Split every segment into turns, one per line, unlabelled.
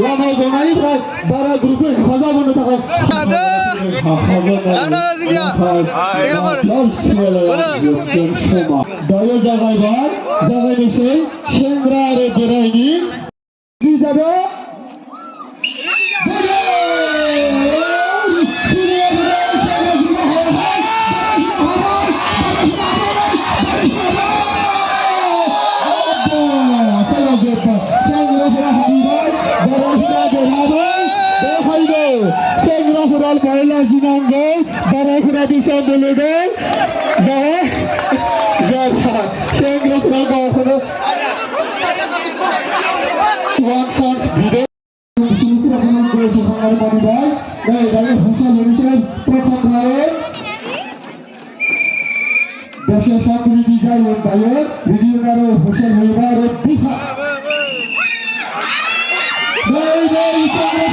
लामायाव जनायनिफ्राय बारा ग्रुपखौ हेफाजाब होनो थाखाय दायो जागायबाय जागायनोसै सेंग्रा आरो बोरायनि जादों Baiklah sinanggo, baraklah bisa dulu Jawab, jawab. Saya kira kalau One chance video. Sini akan bersemangat pada baik dari Hussein Malaysia pertama kali. Biasa sampai di jalan bayar video baru Hussein Malaysia bisa. Baik baik sampai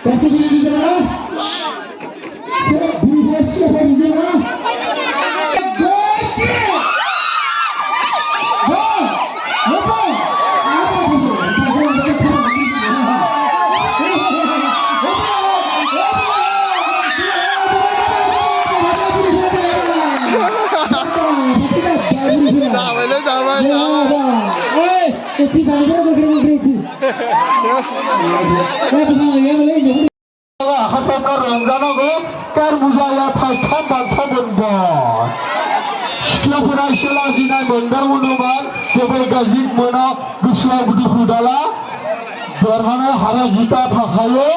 Masih di sana? Beri siapa di sana? रंजानांगौ कार बुजाया थाइथाम बान्था मोनबाय सिख्लाफोरा एसे लाजिनाय मोनदोंमोन जेबो गाज्रि मोना गोसोआव दुखु दाला देरहानो हारा जिता थाखायो